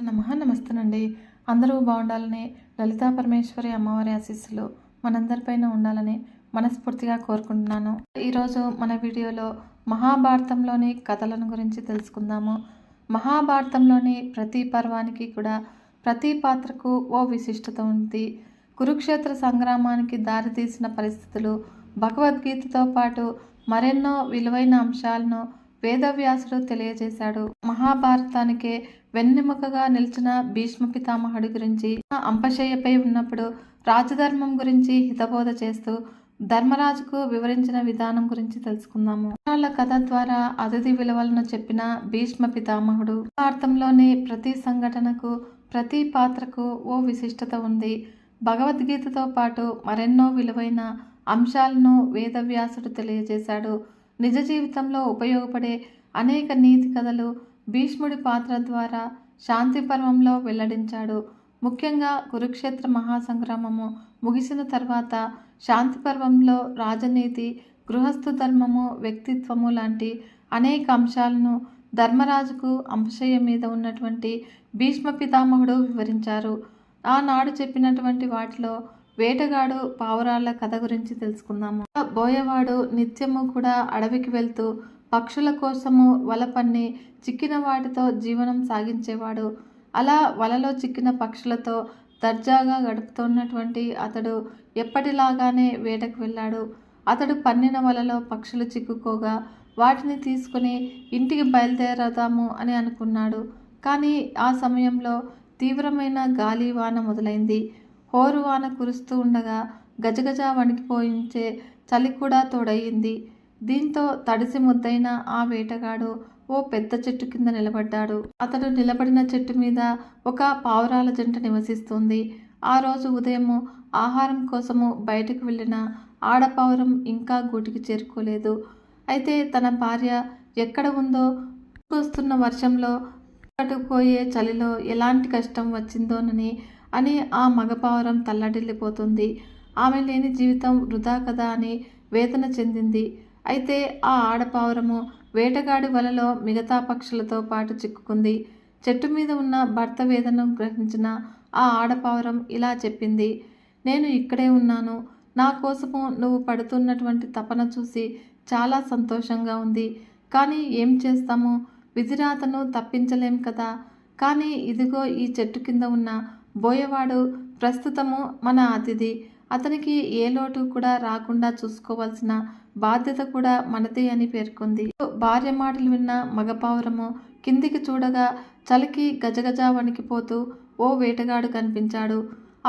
నమః నమస్తేనండి. అందరూ బాగుండాలని, లలితా పరమేశ్వరి అమ్మవారి ఆశీస్సులు మనందరిపైన ఉండాలని మనస్ఫూర్తిగా కోరుకుంటున్నాను. ఈరోజు మన వీడియోలో మహాభారతంలోని కథలను గురించి తెలుసుకుందాము. మహాభారతంలోని ప్రతి పర్వానికి కూడా ప్రతి పాత్రకు ఓ విశిష్టత ఉంది. కురుక్షేత్ర సంగ్రామానికి దారితీసిన పరిస్థితులు, భగవద్గీతతో పాటు మరెన్నో విలువైన అంశాలను వేదవ్యాసుడు తెలియజేశాడు. మహాభారతానికే వెన్నెముకగా నిలిచిన భీష్మ పితామహుడి గురించి, అంపశయ్యపై ఉన్నప్పుడు రాజధర్మం గురించి హితబోధ చేస్తూ ధర్మరాజుకు వివరించిన విధానం గురించి తెలుసుకుందాము. వాళ్ళ కథ ద్వారా అతిథి విలువలను చెప్పిన భీష్మ పితామహుడు. భారతంలోని ప్రతి సంఘటనకు, ప్రతి పాత్రకు ఓ విశిష్టత ఉంది. భగవద్గీతతో పాటు మరెన్నో విలువైన అంశాలను వేదవ్యాసుడు తెలియజేశాడు. నిజ జీవితంలో ఉపయోగపడే అనేక నీతి కథలు భీష్ముడి పాత్ర ద్వారా శాంతి పర్వంలో వెల్లడించాడు. ముఖ్యంగా కురుక్షేత్ర మహాసంగ్రామము ముగిసిన తర్వాత శాంతి పర్వంలో రాజనీతి, గృహస్థు ధర్మము, వ్యక్తిత్వము లాంటి అనేక అంశాలను ధర్మరాజుకు అంశయ్య మీద ఉన్నటువంటి భీష్మ పితామహుడు వివరించారు. ఆనాడు చెప్పినటువంటి వాటిలో వేటగాడు పావురాళ్ల కథ గురించి తెలుసుకుందాము. బోయవాడు నిత్యము కూడా అడవికి వెళ్తూ పక్షుల కోసము వల పన్ని చిక్కిన వాటితో జీవనం సాగించేవాడు. అలా వలలో చిక్కిన పక్షులతో దర్జాగా గడుపుతున్నటువంటి అతడు ఎప్పటిలాగానే వేటకు వెళ్ళాడు. అతడు పన్నిన వలలో పక్షులు చిక్కుకోగా వాటిని తీసుకుని ఇంటికి బయలుదేరదాము అని అనుకున్నాడు. కానీ ఆ సమయంలో తీవ్రమైన గాలి వాన మొదలైంది. హోరువాన కురుస్తూ ఉండగా గజగజ వణికిపోయించే చలి కూడా తోడయింది. దీంతో తడిసి ముద్దైన ఆ వేటగాడు ఓ పెద్ద చెట్టు కింద నిలబడ్డాడు. అతడు నిలబడిన చెట్టు మీద ఒక పావురాల జంట నివసిస్తుంది. ఆ రోజు ఉదయము ఆహారం కోసము బయటకు వెళ్ళిన ఆడపావురం ఇంకా గూటికి చేరుకోలేదు. అయితే తన భార్య ఎక్కడ ఉందో, వస్తున్న వర్షంలో, పట్టుకుపోయే చలిలో ఎలాంటి కష్టం వచ్చిందోనని ఆ మగపావురం తల్లడిల్లిపోతుంది. ఆమె లేని జీవితం వృధా కదా అని వేదన చెందింది. అయితే ఆ ఆడపావురము వేటగాడి వలలో మిగతా పక్షులతో పాటు చిక్కుకుంది. చెట్టు మీద ఉన్న భర్త వేదనను గ్రహించిన ఆ ఆడపావురం ఇలా చెప్పింది: నేను ఇక్కడే ఉన్నాను. నా కోసము నువ్వు పడుతున్నటువంటి తపన చూసి చాలా సంతోషంగా ఉంది. కానీ ఏం చేస్తాము, విధిరాతను తప్పించలేం కదా. కానీ ఇదిగో ఈ చెట్టు కింద ఉన్న బోయవాడు ప్రస్తుతము మన అతిథి. అతనికి ఏ లోటు కూడా రాకుండా చూసుకోవాల్సిన బాధ్యత కూడా మనదే అని పేర్కొంది. భార్య మాటలు విన్న మగపావురము కిందికి చూడగా చలికి గజగజ వణికిపోతూ ఓ వేటగాడు కనిపించాడు.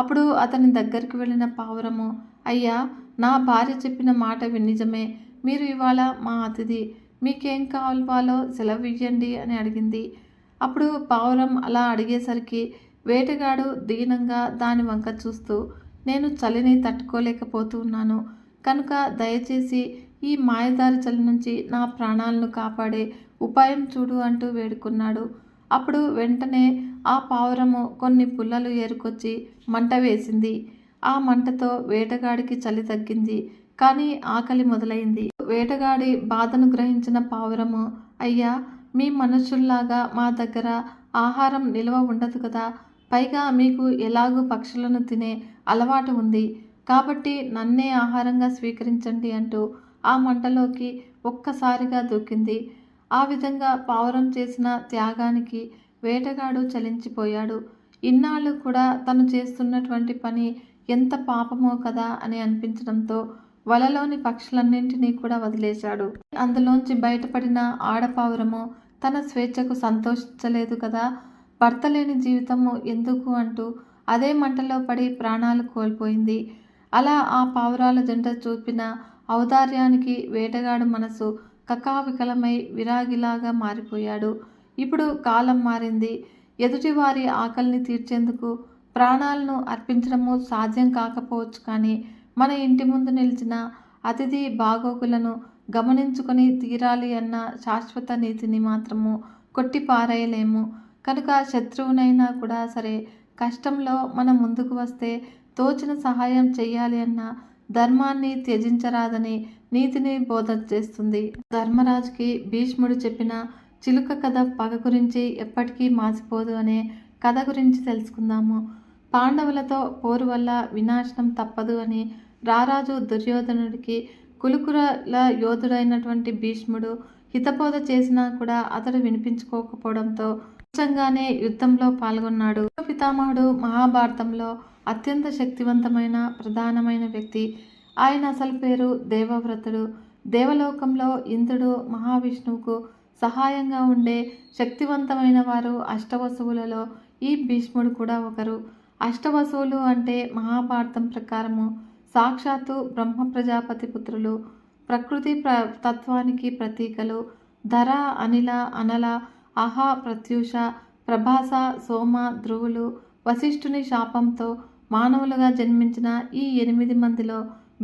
అప్పుడు అతని దగ్గరికి వెళ్ళిన పావురము, అయ్యా, నా భార్య చెప్పిన మాట నిజమే. మీరు ఇవాళ మా అతిథి. మీకేం కావాలో సెలవు ఇవ్వండి అని అడిగింది. అప్పుడు పావురం అలా అడిగేసరికి వేటగాడు దీనంగా దాని వంక చూస్తూ, నేను చలిని తట్టుకోలేకపోతున్నాను కనుక దయచేసి ఈ మాయదారి చలి నుంచి నా ప్రాణాలను కాపాడే ఉపాయం చూడు అంటూ వేడుకున్నాడు. అప్పుడు వెంటనే ఆ పావురము కొన్ని పుల్లలు ఏరుకొచ్చి మంట వేసింది. ఆ మంటతో వేటగాడికి చలి తగ్గింది. కానీ ఆకలి మొదలైంది. వేటగాడి బాధను గ్రహించిన పావురము, అయ్యా, మీ మనుషుల్లాగా మా దగ్గర ఆహారం నిల్వ ఉండదు కదా. పైగా మీకు ఎలాగూ పక్షులను తినే అలవాటు ఉంది. కాబట్టి నన్నే ఆహారంగా స్వీకరించండి అంటూ ఆ మంటలోకి ఒక్కసారిగా దూకింది. ఆ విధంగా పావురం చేసిన త్యాగానికి వేటగాడు చలించిపోయాడు. ఇన్నాళ్ళు కూడా తను చేస్తున్నటువంటి పని ఎంత పాపమో కదా అని అనిపించడంతో వలలోని పక్షులన్నింటినీ కూడా వదిలేశాడు. అందులోంచి బయటపడిన ఆడపావురము తన స్వేచ్ఛకు సంతోషించలేదు కదా. భర్త లేని జీవితము ఎందుకు అంటూ అదే మంటలో పడి ప్రాణాలు కోల్పోయింది. అలా ఆ పావురాల జంట చూపిన ఔదార్యానికి వేటగాడు మనసు కకావికలమై విరాగిలాగా మారిపోయాడు. ఇప్పుడు కాలం మారింది. ఎదుటివారి ఆకలిని తీర్చేందుకు ప్రాణాలను అర్పించడము సాధ్యం కాకపోవచ్చు. కానీ మన ఇంటి ముందు నిలిచిన అతిథి బాగోగులను గమనించుకొని తీరాలి అన్న శాశ్వత నీతిని మాత్రము కొట్టి పారేయలేము. కనుక శత్రువునైనా కూడా సరే కష్టంలో మనం ముందుకు వస్తే తోచిన సహాయం చెయ్యాలి అన్న ధర్మాన్ని త్యజించరాదని నీతిని బోధ చేస్తుంది. ధర్మరాజుకి భీష్ముడు చెప్పిన చిలుక కథ పగ గురించి ఎప్పటికీ మాసిపోదు అనే కథ గురించి తెలుసుకుందాము. పాండవులతో పోరు వల్ల వినాశనం తప్పదు అని రారాజు దుర్యోధనుడికి కులుకుల యోధుడైనటువంటి భీష్ముడు హితబోధ చేసినా కూడా అతడు వినిపించుకోకపోవడంతో నిజంగానే యుద్ధంలో పాల్గొన్నాడు. పితామహుడు మహాభారతంలో అత్యంత శక్తివంతమైన ప్రధానమైన వ్యక్తి. ఆయన అసలు పేరు దేవవ్రతుడు. దేవలోకంలో ఇంద్రుడు మహావిష్ణువుకు సహాయంగా ఉండే శక్తివంతమైన వారు అష్టవసువులలో ఈ భీష్ముడు కూడా ఒకరు. అష్టవసువులు అంటే మహాభారతం ప్రకారము సాక్షాత్తు బ్రహ్మ ప్రజాపతి పుత్రులు. ప్రకృతి తత్వానికి ప్రతీకలు. ధర, అనిల, అనల, అహ, ప్రత్యూష, ప్రభాస, సోమ, ధ్రువులు వశిష్ఠుని శాపంతో మానవులుగా జన్మించిన ఈ 8 మందిలో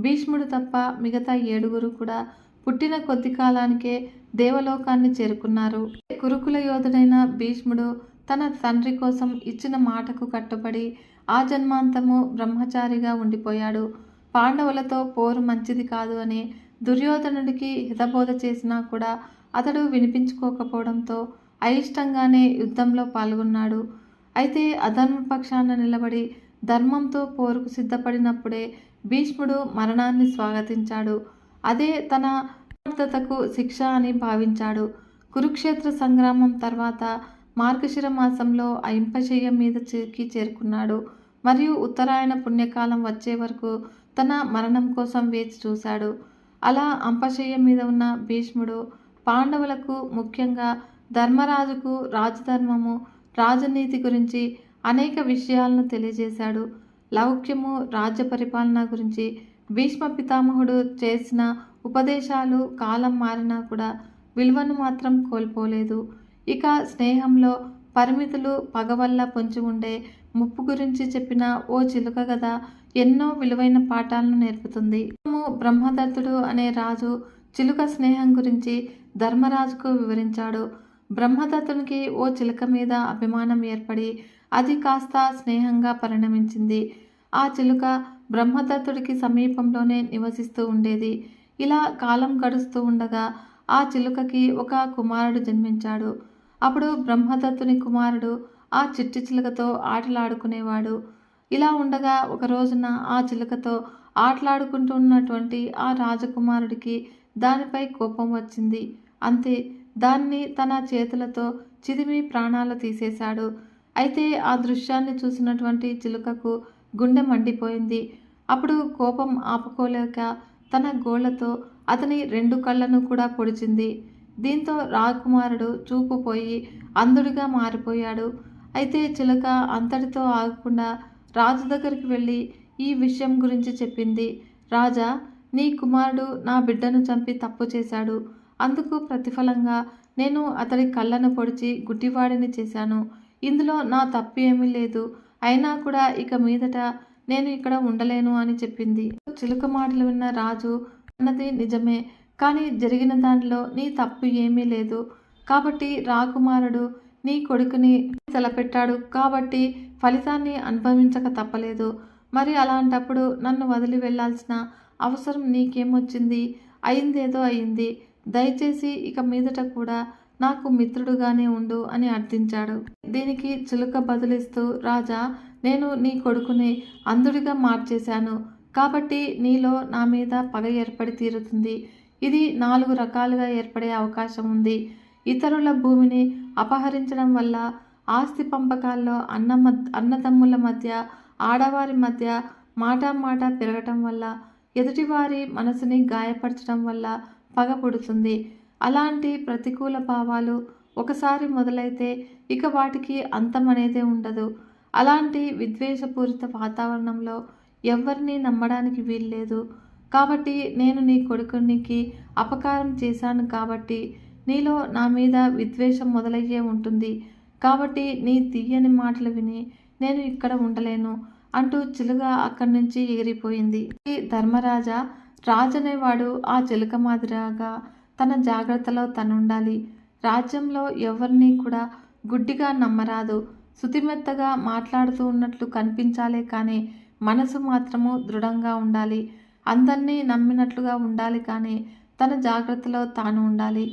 భీష్ముడు తప్ప మిగతా 7 కూడా పుట్టిన కొద్ది కాలానికే దేవలోకాన్ని చేరుకున్నారు. కురుకుల యోధుడైన భీష్ముడు తన తండ్రి కోసం ఇచ్చిన మాటకు కట్టుబడి ఆ జన్మాంతము బ్రహ్మచారిగా ఉండిపోయాడు. పాండవులతో పోరు మంచిది కాదు అని దుర్యోధనుడికి హితబోధ చేసినా కూడా అతడు వినిపించుకోకపోవడంతో అయిష్టంగానే యుద్ధంలో పాల్గొన్నాడు. అయితే అధర్మ పక్షాన నిలబడి ధర్మంతో పోరుకు సిద్ధపడినప్పుడే భీష్ముడు మరణాన్ని స్వాగతించాడు. అదే తన సమర్థతకు శిక్ష అని భావించాడు. కురుక్షేత్ర సంగ్రామం తర్వాత మార్గశిర మాసంలో అయింపశయ్య మీదకి చేరుకున్నాడు. మరియు ఉత్తరాయణ పుణ్యకాలం వచ్చే వరకు తన మరణం కోసం వేచి చూశాడు. అలా అంపశయ్య మీద ఉన్న భీష్ముడు పాండవులకు, ముఖ్యంగా ధర్మరాజుకు రాజధర్మము, రాజనీతి గురించి అనేక విషయాలను తెలియజేశాడు. లౌక్యము, రాజ్య పరిపాలన గురించి భీష్మ పితామహుడు చేసిన ఉపదేశాలు కాలం మారినా కూడా విలువను మాత్రం కోల్పోలేదు. ఇక స్నేహంలో పరిమితులు, పగ వల్ల పొంచి ఉండే ముప్పు గురించి చెప్పిన ఓ చిలుక కథ ఎన్నో విలువైన పాఠాలను నేర్పుతుంది. బ్రహ్మదత్తుడు అనే రాజు చిలుక స్నేహం గురించి ధర్మరాజుకు వివరించాడు. బ్రహ్మదత్తునికి ఓ చిలుక మీద అభిమానం ఏర్పడి అది కాస్త స్నేహంగా పరిణమించింది. ఆ చిలుక బ్రహ్మదత్తుడికి సమీపంలోనే నివసిస్తూ ఉండేది. ఇలా కాలం గడుస్తూ ఉండగా ఆ చిలుకకి ఒక కుమారుడు జన్మించాడు. అప్పుడు బ్రహ్మదత్తుని కుమారుడు ఆ చిట్టి చిలుకతో ఆటలాడుకునేవాడు. ఇలా ఉండగా ఒక రోజున ఆ చిలుకతో ఆటలాడుకుంటున్నటువంటి ఆ రాజకుమారుడికి దానిపై కోపం వచ్చింది. అంతే, దాన్ని తన చేతులతో చిదిమి ప్రాణాలు తీసేశాడు. అయితే ఆ దృశ్యాన్ని చూసినటువంటి చిలుకకు గుండె మండిపోయింది. అప్పుడు కోపం ఆపుకోలేక తన గోళ్లతో అతని 2 కళ్ళను కూడా పొడిచింది. దీంతో రాకుమారుడు చూపు పోయి అంధుడిగా మారిపోయాడు. అయితే చిలుక అంతటితో ఆగకుండా రాజు దగ్గరికి వెళ్ళి ఈ విషయం గురించి చెప్పింది. రాజా, నీ కుమారుడు నా బిడ్డను చంపి తప్పు చేశాడు. అందుకు ప్రతిఫలంగా నేను అతడి కళ్ళను పొడిచి గుడ్డివాడిని చేశాను. ఇందులో నా తప్పు ఏమీ లేదు. అయినా కూడా ఇక మీదట నేను ఇక్కడ ఉండలేను అని చెప్పింది. చిలుక మాటలు విన్న రాజు అన్నది నిజమే, కానీ జరిగిన దానిలో నీ తప్పు ఏమీ లేదు. కాబట్టి రాకుమారుడు నీ కొడుకుని తలపెట్టాడు కాబట్టి ఫలితాన్ని అనుభవించక తప్పలేదు. మరి అలాంటప్పుడు నన్ను వదిలి వెళ్లాల్సిన అవసరం నీకేమొచ్చింది? అయిందేదో అయింది. దయచేసి ఇక మీదట కూడా నాకు మిత్రుడుగానే ఉండు అని అర్థించాడు. దీనికి చిలుక బదులిస్తూ, రాజా, నేను నీ కొడుకుని అంధుడిగా మార్చేశాను కాబట్టి నీలో నా మీద పగ ఏర్పడి తీరుతుంది. ఇది 4 రకాలుగా ఏర్పడే అవకాశం ఉంది. ఇతరుల భూమిని అపహరించడం వల్ల, ఆస్తి పంపకాల్లో అన్నదమ్ముల మధ్య, ఆడవారి మధ్య మాట పెరగటం వల్ల, ఎదుటివారి మనసుని గాయపరచడం వల్ల పగ పుడుతుంది. అలాంటి ప్రతికూల భావాలు ఒకసారి మొదలైతే ఇక వాటికి అంతం అనేదే ఉండదు. అలాంటి విద్వేషపూరిత వాతావరణంలో ఎవరిని నమ్మడానికి వీల్లేదు. కాబట్టి నేను నీ కొడుకునికి అపకారం చేశాను కాబట్టి నీలో నా మీద విద్వేషం మొదలయ్యే ఉంటుంది. కాబట్టి నీ తీయని మాటలు విని నేను ఇక్కడ ఉండలేను అంటూ చిలుక అక్కడి నుంచి ఎగిరిపోయింది. ధర్మరాజా, రాజనేవాడు ఆ చిలుక మాదిరిగా తన జాగ్రత్తలో తనుండాలి. రాజ్యంలో ఎవరిని కూడా గుడ్డిగా నమ్మరాదు. శుతిమెత్తగా మాట్లాడుతూ ఉన్నట్లు కనిపించాలే కానీ మనసు మాత్రము దృఢంగా ఉండాలి. అందరినీ నమ్మినట్లుగా ఉండాలి కానీ తన జాగ్రత్తలో తాను ఉండాలి.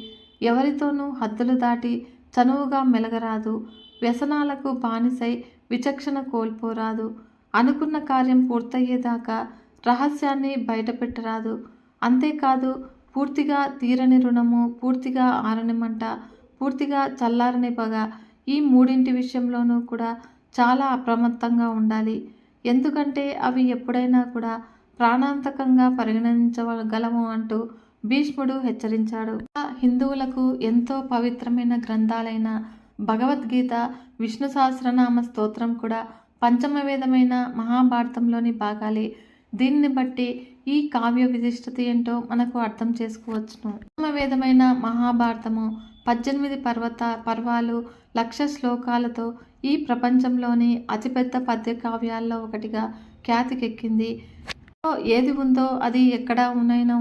ఎవరితోనూ హద్దులు దాటి చనువుగా మెలగరాదు. వ్యసనాలకు బానిసై విచక్షణ కోల్పోరాదు. అనుకున్న కార్యం పూర్తయ్యేదాకా రహస్యాన్ని బయటపెట్టరాదు. అంతేకాదు, పూర్తిగా తీరని రుణము, పూర్తిగా ఆరని మంట, పూర్తిగా చల్లారని పగ, ఈ మూడింటి విషయంలోనూ కూడా చాలా అప్రమత్తంగా ఉండాలి. ఎందుకంటే అవి ఎప్పుడైనా కూడా ప్రాణాంతకంగా పరిగణించగలము అంటూ భీష్ముడు హెచ్చరించాడు. హిందువులకు ఎంతో పవిత్రమైన గ్రంథాలైన భగవద్గీత, విష్ణు సహస్రనామ స్తోత్రం కూడా పంచమ వేదమైన మహాభారతంలోని భాగాలే. దీన్ని బట్టి ఈ కావ్య విశిష్టత ఏంటో మనకు అర్థం చేసుకోవచ్చును. పంచమ వేదమైన మహాభారతము 18 పర్వాలు, 1,00,000 శ్లోకాలతో ఈ ప్రపంచంలోని అతిపెద్ద పద్య కావ్యాల్లో ఒకటిగా ఖ్యాతికెక్కింది. ఏది ఉందో అది ఎక్కడా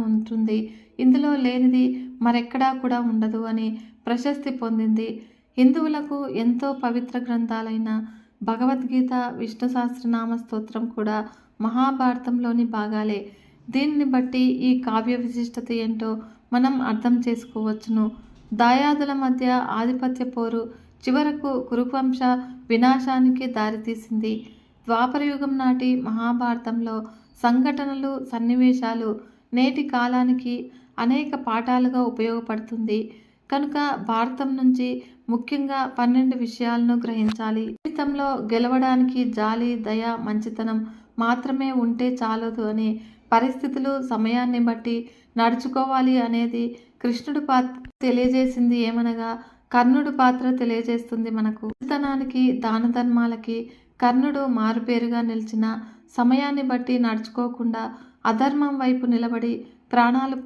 ఉంటుంది, ఇందులో లేనిది మరెక్కడా కూడా ఉండదు అని ప్రశస్తి పొందింది. హిందువులకు ఎంతో పవిత్ర గ్రంథాలైన భగవద్గీత, విష్ణు సహస్రనామ స్తోత్రం కూడా మహాభారతంలోని భాగాలే. దీనిని బట్టి ఈ కావ్య విశిష్టత ఏంటో మనం అర్థం చేసుకోవచ్చును. దాయాదుల మధ్య ఆధిపత్య పోరు చివరకు కురువంశ వినాశానికి దారితీసింది. ద్వాపరయుగం నాటి మహాభారతంలో సంఘటనలు, సన్నివేశాలు నేటి కాలానికి అనేక పాఠాలుగా ఉపయోగపడుతుంది. కనుక భారతం నుంచి ముఖ్యంగా 12 విషయాలను గ్రహించాలి. జీవితంలో గెలవడానికి జాలి, దయ, మంచితనం మాత్రమే ఉంటే చాలదు అని, పరిస్థితులు, సమయాన్ని బట్టి నడుచుకోవాలి అనేది కృష్ణుడి పాత్ర తెలియజేసింది ఏమనగా కర్ణుడి పాత్ర తెలియజేస్తుంది మనకు. మంచితనానికి, దాన ధర్మాలకి కర్ణుడు మారుపేరుగా నిలిచిన, సమయాన్ని బట్టి నడుచుకోకుండా అధర్మం వైపు నిలబడి ప్రాణాలు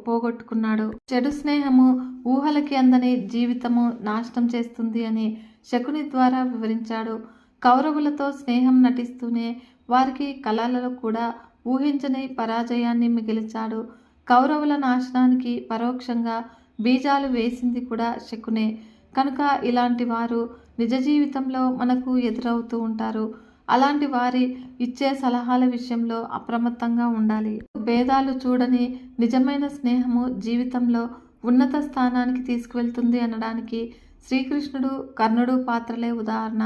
పోగొట్టుకున్నాడు. చెడు స్నేహము ఊహలకి అందని జీవితము నాశనం చేస్తుంది అని శకుని ద్వారా వివరించాడు. కౌరవులతో స్నేహం నటిస్తూనే వారికి కళలలో కూడా ఊహించని పరాజయాన్ని మిగిల్చాడు. కౌరవుల నాశనానికి పరోక్షంగా బీజాలు వేసింది కూడా శకునే. కనుక ఇలాంటి వారు నిజ జీవితంలో మనకు ఎదురవుతూ ఉంటారు. అలాంటి వారి ఇచ్చే సలహాల విషయంలో అప్రమత్తంగా ఉండాలి. భేదాలు చూడని నిజమైన స్నేహము జీవితంలో ఉన్నత స్థానానికి తీసుకువెళ్తుంది అనడానికి శ్రీకృష్ణుడు, కర్ణుడు పాత్రలే ఉదాహరణ.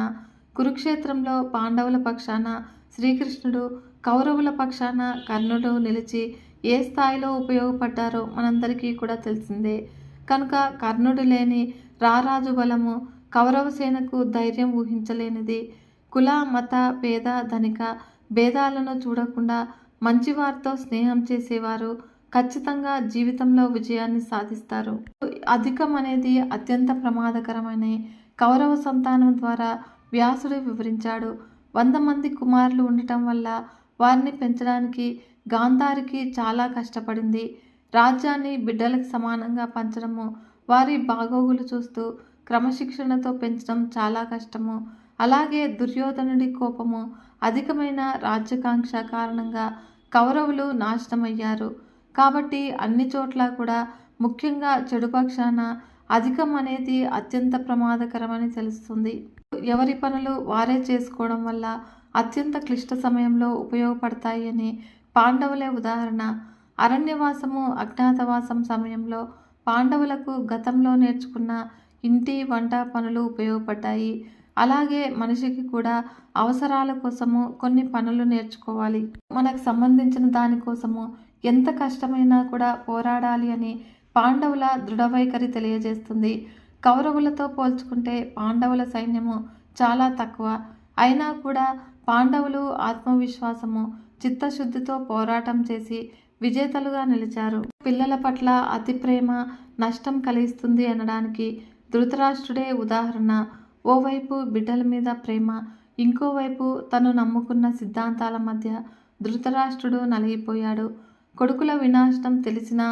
కురుక్షేత్రంలో పాండవుల పక్షాన శ్రీకృష్ణుడు, కౌరవుల పక్షాన కర్ణుడు నిలిచి ఏ స్థాయిలో ఉపయోగపడ్డారో మనందరికీ కూడా తెలిసిందే. కనుక కర్ణుడు లేని రారాజు బలము కౌరవ సేనకు ధైర్యం ఊహించలేనిది. కుల, మత, పేద, ధనిక భేదాలను చూడకుండా మంచివారితో స్నేహం చేసేవారు ఖచ్చితంగా జీవితంలో విజయాన్ని సాధిస్తారు. అధికం అనేది అత్యంత ప్రమాదకరమైన కౌరవ సంతానం ద్వారా వ్యాసుడు వివరించాడు. 100 మంది కుమారులు ఉండటం వల్ల వారిని పెంచడానికి గాంధారికి చాలా కష్టపడింది. రాజ్యాన్ని బిడ్డలకు సమానంగా పంచడము, వారి బాగోగులు చూస్తూ క్రమశిక్షణతో పెంచడం చాలా కష్టము. అలాగే దుర్యోధనుడి కోపము, అధికమైన రాజ్యకాంక్ష కారణంగా కౌరవులు నాశనమయ్యారు. కాబట్టి అన్ని చోట్ల కూడా ముఖ్యంగా చెడుపక్షాన అధికం అనేది అత్యంత ప్రమాదకరమని తెలుస్తుంది. ఎవరి పనులు వారే చేసుకోవడం వల్ల అత్యంత క్లిష్ట సమయంలో ఉపయోగపడతాయి అని పాండవులే ఉదాహరణ. అరణ్యవాసము, అజ్ఞాతవాసం సమయంలో పాండవులకు గతంలో నేర్చుకున్న ఇంటి, వంట పనులు ఉపయోగపడ్డాయి. అలాగే మనిషికి కూడా అవసరాల కోసము కొన్ని పనులు నేర్చుకోవాలి. మనకు సంబంధించిన దానికోసము ఎంత కష్టమైనా కూడా పోరాడాలి అని పాండవుల దృఢవైఖరి తెలియజేస్తుంది. కౌరవులతో పోల్చుకుంటే పాండవుల సైన్యము చాలా తక్కువ. అయినా కూడా పాండవులు ఆత్మవిశ్వాసము, చిత్తశుద్ధితో పోరాటం చేసి విజేతలుగా నిలిచారు. పిల్లల పట్ల అతి ప్రేమ నష్టం కలిగిస్తుంది అనడానికి ధృతరాష్ట్రుడే ఉదాహరణ. ఓవైపు బిడ్డల మీద ప్రేమ, ఇంకోవైపు తను నమ్ముకున్న సిద్ధాంతాల మధ్య ధృతరాష్ట్రుడు నలిగిపోయాడు. కొడుకుల వినాశనం తెలిసినా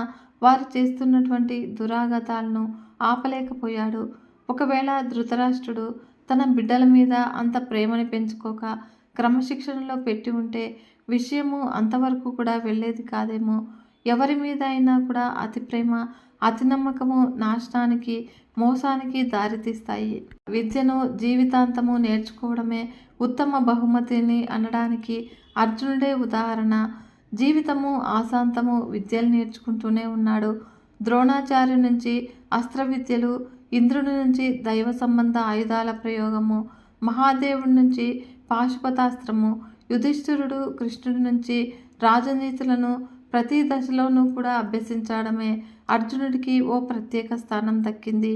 వారు చేస్తున్నటువంటి దురాగతాలను ఆపలేకపోయాడు. ఒకవేళ ధృతరాష్ట్రుడు తన బిడ్డల మీద అంత ప్రేమని పెంచుకోక క్రమశిక్షణలో పెట్టి ఉంటే విషయము అంతవరకు కూడా వెళ్ళేది కాదేమో. ఎవరి మీద అయినా కూడా అతి ప్రేమ, అతి నమ్మకము నాశనానికి, మోసానికి దారితీస్తాయి. విద్యను జీవితాంతము నేర్చుకోవడమే ఉత్తమ బహుమతిని అనడానికి అర్జునుడే ఉదాహరణ. జీవితము ఆశాంతము విద్యలు నేర్చుకుంటూనే ఉన్నాడు. ద్రోణాచార్య నుంచి అస్త్ర విద్యలు, ఇంద్రుడి నుంచి దైవ సంబంధ ఆయుధాల ప్రయోగము, మహాదేవుడి నుంచి పాశుపతాస్త్రము, యుధిష్ఠిరుడు కృష్ణుడి నుంచి రాజనీతులను ప్రతి దశలోనూ కూడా అభ్యసించడమే అర్జునుడికి ఓ ప్రత్యేక స్థానం దక్కింది.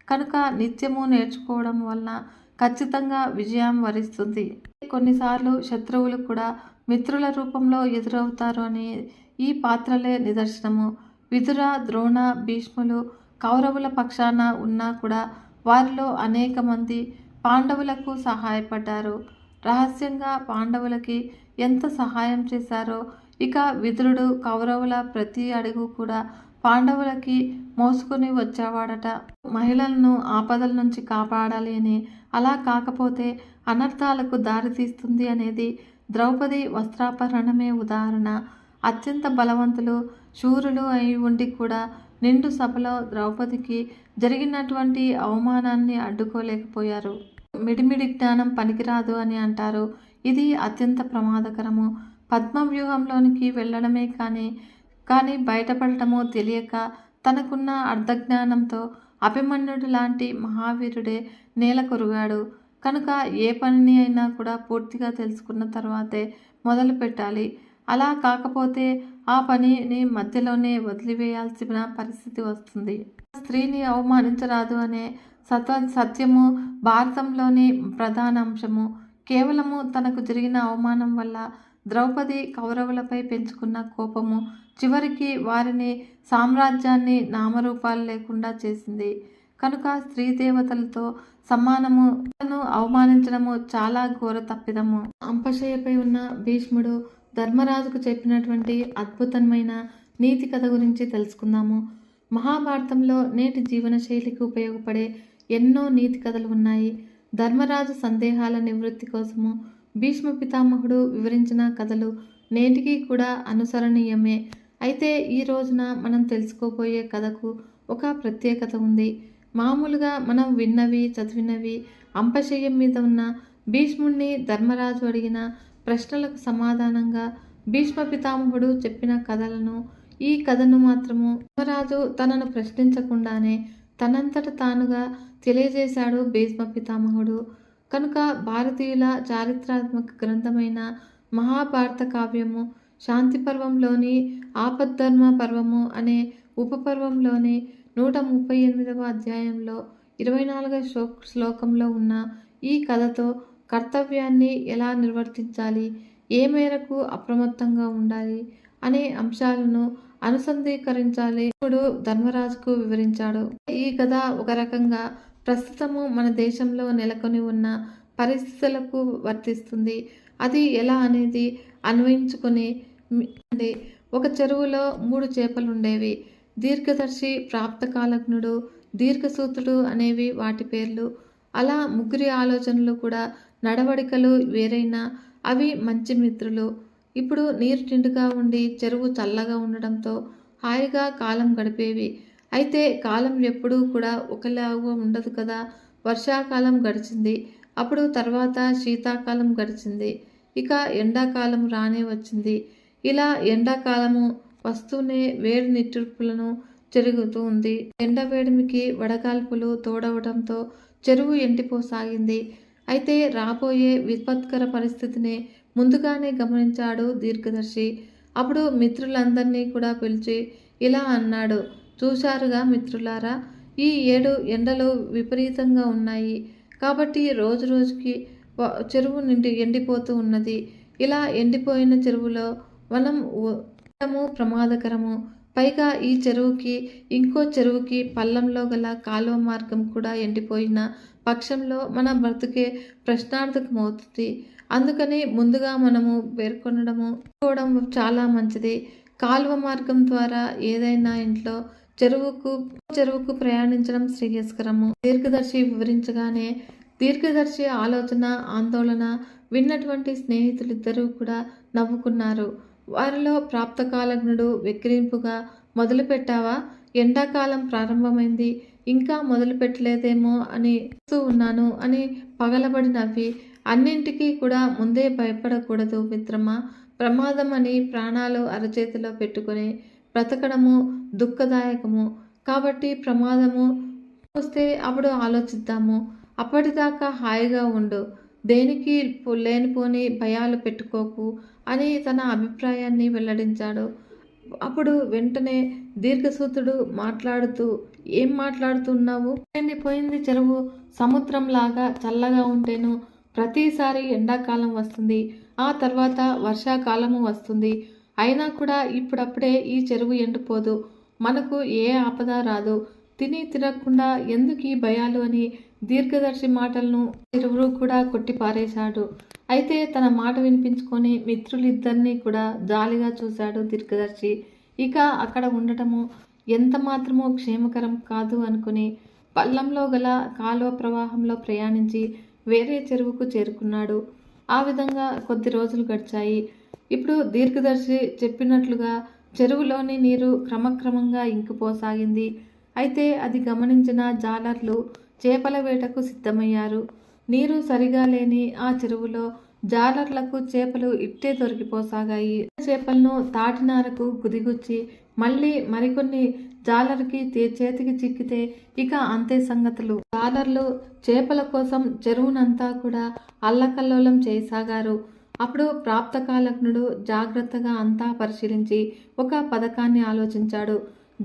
కనుక నిత్యము నేర్చుకోవడం వలన ఖచ్చితంగా విజయం వరిస్తుంది. కొన్నిసార్లు శత్రువులు కూడా మిత్రుల రూపంలో ఎదురవుతారు అని ఈ పాత్రలే నిదర్శనము. విదుర, ద్రోణ, భీష్ములు కౌరవుల పక్షాన ఉన్నా కూడా వారిలో అనేక మంది పాండవులకు సహాయపడ్డారు. రహస్యంగా పాండవులకి ఎంత సహాయం చేశారో, ఇక విదురుడు కౌరవుల ప్రతి అడుగు కూడా పాండవులకి మోసుకుని వచ్చేవాడట. మహిళలను ఆపదల నుంచి కాపాడాలి అని, అలా కాకపోతే అనర్థాలకు దారితీస్తుంది అనేది ద్రౌపది వస్త్రాపహరణమే ఉదాహరణ. అత్యంత బలవంతులు, శూరులు అయి ఉండి కూడా నిండు సభలో ద్రౌపదికి జరిగినటువంటి అవమానాన్ని అడ్డుకోలేకపోయారు. మిడిమిడి జ్ఞానం పనికిరాదు అని అంటారు. ఇది అత్యంత ప్రమాదకరము. పద్మవ్యూహంలోనికి వెళ్ళడమే కానీ బయటపడటమో తెలియక తనకున్న అర్ధజ్ఞానంతో అభిమన్యుడు లాంటి మహావీరుడే నేల కొరిగాడు. కనుక ఏ పనిని అయినా కూడా పూర్తిగా తెలుసుకున్న తర్వాతే మొదలు పెట్టాలి. అలా కాకపోతే ఆ పనిని మధ్యలోనే వదిలివేయాల్సిన పరిస్థితి వస్తుంది. స్త్రీని అవమానించరాదు అనే సత్యము భారతంలోని ప్రధాన అంశము. కేవలము తనకు జరిగిన అవమానం వల్ల ద్రౌపది కౌరవులపై పెంచుకున్న కోపము చివరికి వారిని, సామ్రాజ్యాన్ని నామరూపాలు లేకుండా చేసింది. కనుక స్త్రీ దేవతలతో సమానమును అవమానించడము చాలా ఘోర తప్పిదము. అంపశయ్యపై ఉన్న భీష్ముడు ధర్మరాజుకు చెప్పినటువంటి అద్భుతమైన నీతి కథ గురించి తెలుసుకుందాము. మహాభారతంలో నేటి జీవన శైలికి ఉపయోగపడే ఎన్నో నీతి కథలు ఉన్నాయి. ధర్మరాజు సందేహాల నివృత్తి కోసము భీష్మ పితామహుడు వివరించిన కథలు నేటికి కూడా అనుసరణీయమే. అయితే ఈ రోజున మనం తెలుసుకోబోయే కథకు ఒక ప్రత్యేకత ఉంది. మామూలుగా మనం విన్నవి, చదివినవి, అంపశయ్యం మీద ఉన్న భీష్ముడిని ధర్మరాజు అడిగిన ప్రశ్నలకు సమాధానంగా భీష్మ పితామహుడు చెప్పిన కథలను, ఈ కథను మాత్రము ధర్మరాజు తనను ప్రశ్నించకుండానే తనంతట తానుగా తెలియజేశాడు భీష్మ పితామహుడు. కనుక భారతీయుల చారిత్రాత్మక గ్రంథమైన మహాభారత కావ్యము శాంతి పర్వంలోని ఆపద్ధర్మ పర్వము అనే ఉపపర్వంలోని 138వ అధ్యాయంలో 24వ శ్లోకంలో ఉన్న ఈ కథతో కర్తవ్యాన్ని ఎలా నిర్వర్తించాలి, ఏ మేరకు అప్రమత్తంగా ఉండాలి అనే అంశాలను అనుసంధీకరించాలి ఇప్పుడు ధర్మరాజుకు వివరించాడు. ఈ కథ ఒక రకంగా ప్రస్తుతము మన దేశంలో నెలకొని ఉన్న పరిస్థితులకు వర్తిస్తుంది. అది ఎలా అనేది అన్వయించుకొని, ఒక చెరువులో 3 చేపలుండేవి. దీర్ఘదర్శి, ప్రాప్తకాలజ్ఞుడు, దీర్ఘసూత్రుడు అనేవి వాటి పేర్లు. అలా ముగ్గురి ఆలోచనలు కూడా, నడవడికలు వేరైనా అవి మంచి మిత్రులు. ఇప్పుడు నీరు నిండుగా ఉండి చెరువు చల్లగా ఉండడంతో హాయిగా కాలం గడిపేవి. అయితే కాలం ఎప్పుడూ కూడా ఒకలాగా ఉండదు కదా. వర్షాకాలం గడిచింది, అప్పుడు తర్వాత శీతాకాలం గడిచింది, ఇక ఎండాకాలం రానే వచ్చింది. ఇలా ఎండాకాలము వస్తూనే వేడి నిట్టూర్పులను జరుగుతూ ఉంది. ఎండవేడిమికి వడగాల్పులు తోడవడంతో చెరువు ఎండిపోసాగింది. అయితే రాబోయే విపత్కర పరిస్థితిని ముందుగానే గమనించాడు దీర్ఘదర్శి. అప్పుడు మిత్రులందరినీ కూడా పిలిచి ఇలా అన్నాడు, చూశారుగా మిత్రులారా, ఈ 7 ఎండలు విపరీతంగా ఉన్నాయి. కాబట్టి రోజు రోజుకి చెరువు ఎండిపోతూ ఉన్నది. ఇలా ఎండిపోయిన చెరువులో మనం ఉండటము ప్రమాదకరము. పైగా ఈ చెరువుకి ఇంకో చెరువుకి పల్లంలో గల కాలువ మార్గం కూడా ఎండిపోయిన పక్షంలో మన బ్రతుకే ప్రశ్నార్థకమవుతుంది. అందుకని ముందుగా మనము పేర్కొనడం చాలా మంచిది. కాలువ మార్గం ద్వారా ఏదైనా ఇంట్లో చెరువుకు ప్రయాణించడం శ్రేయస్కరము. దీర్ఘదర్శి వివరించగానే దీర్ఘదర్శి ఆలోచన, ఆందోళన విన్నటువంటి స్నేహితులిద్దరూ కూడా నవ్వుకున్నారు. వారిలో ప్రాప్తకాలజ్ఞుడు వెక్కిరింపుగా, మొదలుపెట్టావా? ఎండాకాలం ప్రారంభమైంది, ఇంకా మొదలు పెట్టలేదేమో అని ఉన్నాను అని పగలబడి నవ్వి, అన్నింటికీ కూడా ముందే భయపడకూడదు మిత్రమా. ప్రమాదం అని ప్రాణాలు అరచేతిలో పెట్టుకుని బ్రతకడము దుఃఖదాయకము. కాబట్టి ప్రమాదము వస్తే అప్పుడు ఆలోచిద్దాము. అప్పటిదాకా హాయిగా ఉండు. దేనికి లేనిపోని భయాలు పెట్టుకోకు అని తన అభిప్రాయాన్ని వెల్లడించాడు. అప్పుడు వెంటనే దీర్ఘసూత్రుడు మాట్లాడుతూ, ఏం మాట్లాడుతున్నావు? ఎండిపోయింది చెరువు సముద్రంలాగా చల్లగా ఉంటేను ప్రతిసారి ఎండాకాలం వస్తుంది, ఆ తర్వాత వర్షాకాలము వస్తుంది. అయినా కూడా ఇప్పుడప్పుడే ఈ చెరువు ఎండిపోదు. మనకు ఏ ఆపద రాదు. తిని తినకుండా ఎందుకు ఈ భయాలు అని దీర్ఘదర్శి మాటలను ఇరువురు కూడా కొట్టిపారేశాడు. అయితే తన మాట వినిపించుకొని మిత్రులిద్దరినీ కూడా జాలిగా చూశాడు దీర్ఘదర్శి. ఇక అక్కడ ఉండటము ఎంత మాత్రమూ క్షేమకరం కాదు అనుకుని పల్లంలో గల కాలువ ప్రవాహంలో ప్రయాణించి వేరే చెరువుకు చేరుకున్నాడు. ఆ విధంగా కొద్ది రోజులు గడిచాయి. ఇప్పుడు దీర్ఘదర్శి చెప్పినట్లుగా చెరువులోని నీరు క్రమక్రమంగా ఇంకిపోసాగింది. అయితే అది గమనించిన జాలర్లు చేపల వేటకు సిద్ధమయ్యారు. నీరు సరిగా లేని ఆ చెరువులో జాలర్లకు చేపలు ఇట్టే దొరికిపోసాగాయి. చేపలను తాటినారకు గుదిగుచ్చి మళ్ళీ మరికొన్ని జాలర్కి చేతికి చిక్కితే ఇక అంతే సంగతులు. జాలర్లు చేపల కోసం చెరువునంతా కూడా అల్లకల్లోలం చేయసాగారు. అప్పుడు ప్రాప్తకాలజ్ఞుడు జాగ్రత్తగా అంతా పరిశీలించి ఒక పథకాన్ని ఆలోచించాడు.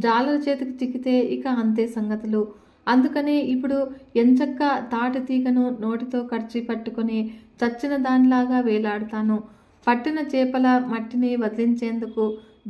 జాలర్ చేతికి చిక్కితే ఇక అంతే సంగతులు. అందుకనే ఇప్పుడు ఎంచక్క తాటి తీగను నోటితో కడిచి పట్టుకొని చచ్చిన దానిలాగా వేలాడుతాను. పట్టిన చేపల మట్టిని వదిలించేందుకు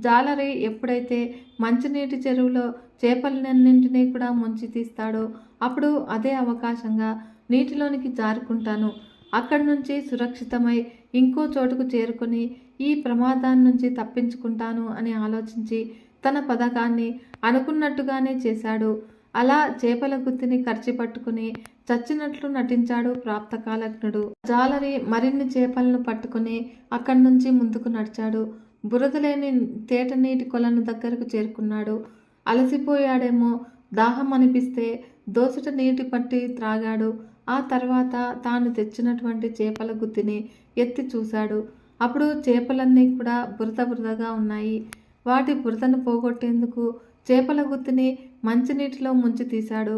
జాలరి ఎప్పుడైతే మంచినీటి చెరువులో చేపలన్నింటినీ కూడా ముంచి తీస్తాడో అప్పుడు అదే అవకాశంగా నీటిలోనికి జారుకుంటాను. అక్కడి నుంచి సురక్షితమై ఇంకో చోటుకు చేరుకొని ఈ ప్రమాదాన్ని నుంచి తప్పించుకుంటాను అని ఆలోచించి తన పథకాన్ని అనుకున్నట్టుగానే చేశాడు. అలా చేపల గుత్తిని కర్చి పట్టుకుని చచ్చినట్లు నటించాడు ప్రాప్తకాలజ్ఞుడు. జాలరి మరిన్ని చేపలను పట్టుకుని అక్కడి నుంచి ముందుకు నడిచాడు. బురదలేని తేట నీటి కొలను దగ్గరకు చేరుకున్నాడు. అలసిపోయాడేమో, దాహం అనిపిస్తే దోసట నీటి పట్టి త్రాగాడు. ఆ తర్వాత తాను తెచ్చినటువంటి చేపల గుత్తిని ఎత్తి చూశాడు. అప్పుడు చేపలన్నీ కూడా బురద బురదగా ఉన్నాయి. వాటి బురదను పోగొట్టేందుకు చేపల గుత్తిని మంచినీటిలో ముంచి తీశాడు.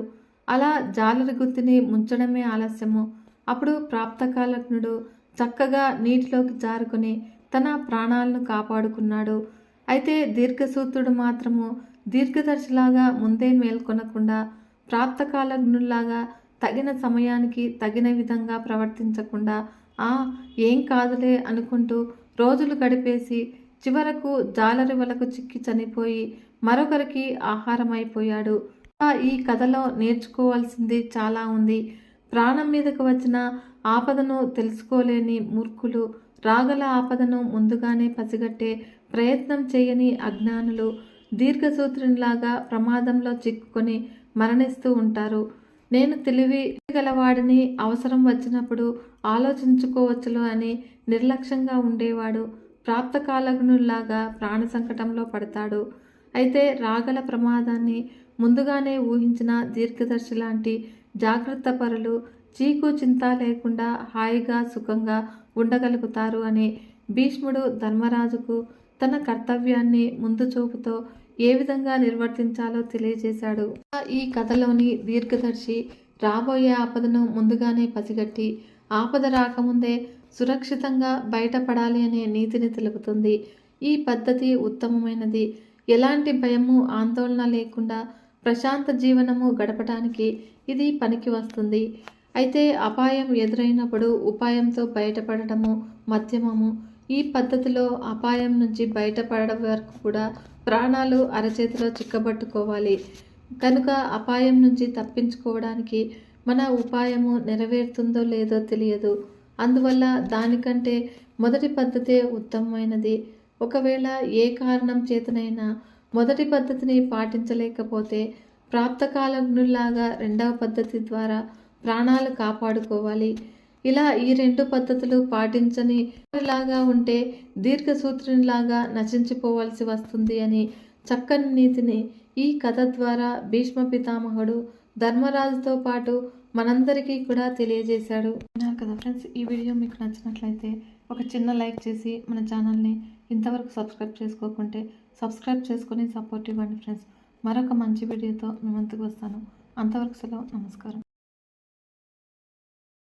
అలా జాలరి గుత్తిని ముంచడమే ఆలస్యము. అప్పుడు ప్రాప్తకాలజ్ఞుడు చక్కగా నీటిలోకి జారుకుని తన ప్రాణాలను కాపాడుకున్నాడు. అయితే దీర్ఘసూత్రుడు మాత్రము దీర్ఘదర్శిలాగా ముందే మేల్కొనకుండా ప్రాప్తకాలజ్ఞుల్లాగా తగిన సమయానికి తగిన విధంగా ప్రవర్తించకుండా ఏం కాదులే అనుకుంటూ రోజులు గడిపేసి చివరకు జాలరి వలకు చిక్కి చనిపోయి మరొకరికి ఆహారం అయిపోయాడు. ఈ కథలో నేర్చుకోవాల్సింది చాలా ఉంది. ప్రాణం మీదకు వచ్చిన ఆపదను తెలుసుకోలేని మూర్ఖులు, రాగల ఆపదను ముందుగానే పసిగట్టే ప్రయత్నం చేయని అజ్ఞానులు దీర్ఘసూత్రునిలాగా ప్రమాదంలో చిక్కుకొని మరణిస్తూ ఉంటారు. నేను తెలివి గలవాడిని, అవసరం వచ్చినప్పుడు ఆలోచించుకోవచ్చులో అని నిర్లక్ష్యంగా ఉండేవాడు ప్రాప్తకాలజ్ఞుల్లాగా ప్రాణ సంకటంలో పడతాడు. అయితే రాగల ప్రమాదాన్ని ముందుగానే ఊహించిన దీర్ఘదర్శి లాంటి జాగ్రత్త పరులు చీకు చింత లేకుండా హాయిగా సుఖంగా ఉండగలుగుతారు అని భీష్ముడు ధర్మరాజుకు తన కర్తవ్యాన్ని ముందు చూపుతో ఏ విధంగా నిర్వర్తించాలో తెలియజేశాడు. ఈ కథలోని దీర్ఘదర్శి రాబోయే ఆపదను ముందుగానే పసిగట్టి ఆపద రాకముందే సురక్షితంగా బయటపడాలి అనే నీతిని తెలుపుతుంది. ఈ పద్ధతి ఉత్తమమైనది. ఎలాంటి భయము ఆందోళన లేకుండా ప్రశాంత జీవనము గడపడానికి ఇది పనికి వస్తుంది. అయితే అపాయం ఎదురైనప్పుడు ఉపాయంతో బయటపడటము మధ్యమము. ఈ పద్ధతిలో అపాయం నుంచి బయటపడడం వరకు కూడా ప్రాణాలు అరచేతిలో చిక్కబట్టుకోవాలి. కనుక అపాయం నుంచి తప్పించుకోవడానికి మన ఉపాయము నెరవేరుతుందో లేదో తెలియదు. అందువల్ల దానికంటే మొదటి పద్ధతే ఉత్తమమైనది. ఒకవేళ ఏ కారణం చేతనైనా మొదటి పద్ధతిని పాటించలేకపోతే ప్రాప్తకాలజ్ఞుల్లాగా రెండవ పద్ధతి ద్వారా ప్రాణాలు కాపాడుకోవాలి. ఇలా ఈ రెండు పద్ధతులు పాటించని లాగా ఉంటే దీర్ఘసూత్రునిలాగా నశించిపోవలసి వస్తుంది అని చక్కని నీతిని ఈ కథ ద్వారా భీష్మ పితామహుడు ధర్మరాజుతో పాటు మనందరికీ కూడా తెలియజేశాడు. విన్నారు కదా ఫ్రెండ్స్, ఈ వీడియో మీకు నచ్చినట్లయితే ఒక చిన్న లైక్ చేసి మన ఛానల్ని ఇంతవరకు సబ్స్క్రైబ్ చేసుకోకుంటే సబ్స్క్రైబ్ చేసుకొని సపోర్ట్ ఇవ్వండి ఫ్రెండ్స్. మరొక మంచి వీడియోతో మీ ముందుకు వస్తాను. అంతవరకు సెలవు. నమస్కారం.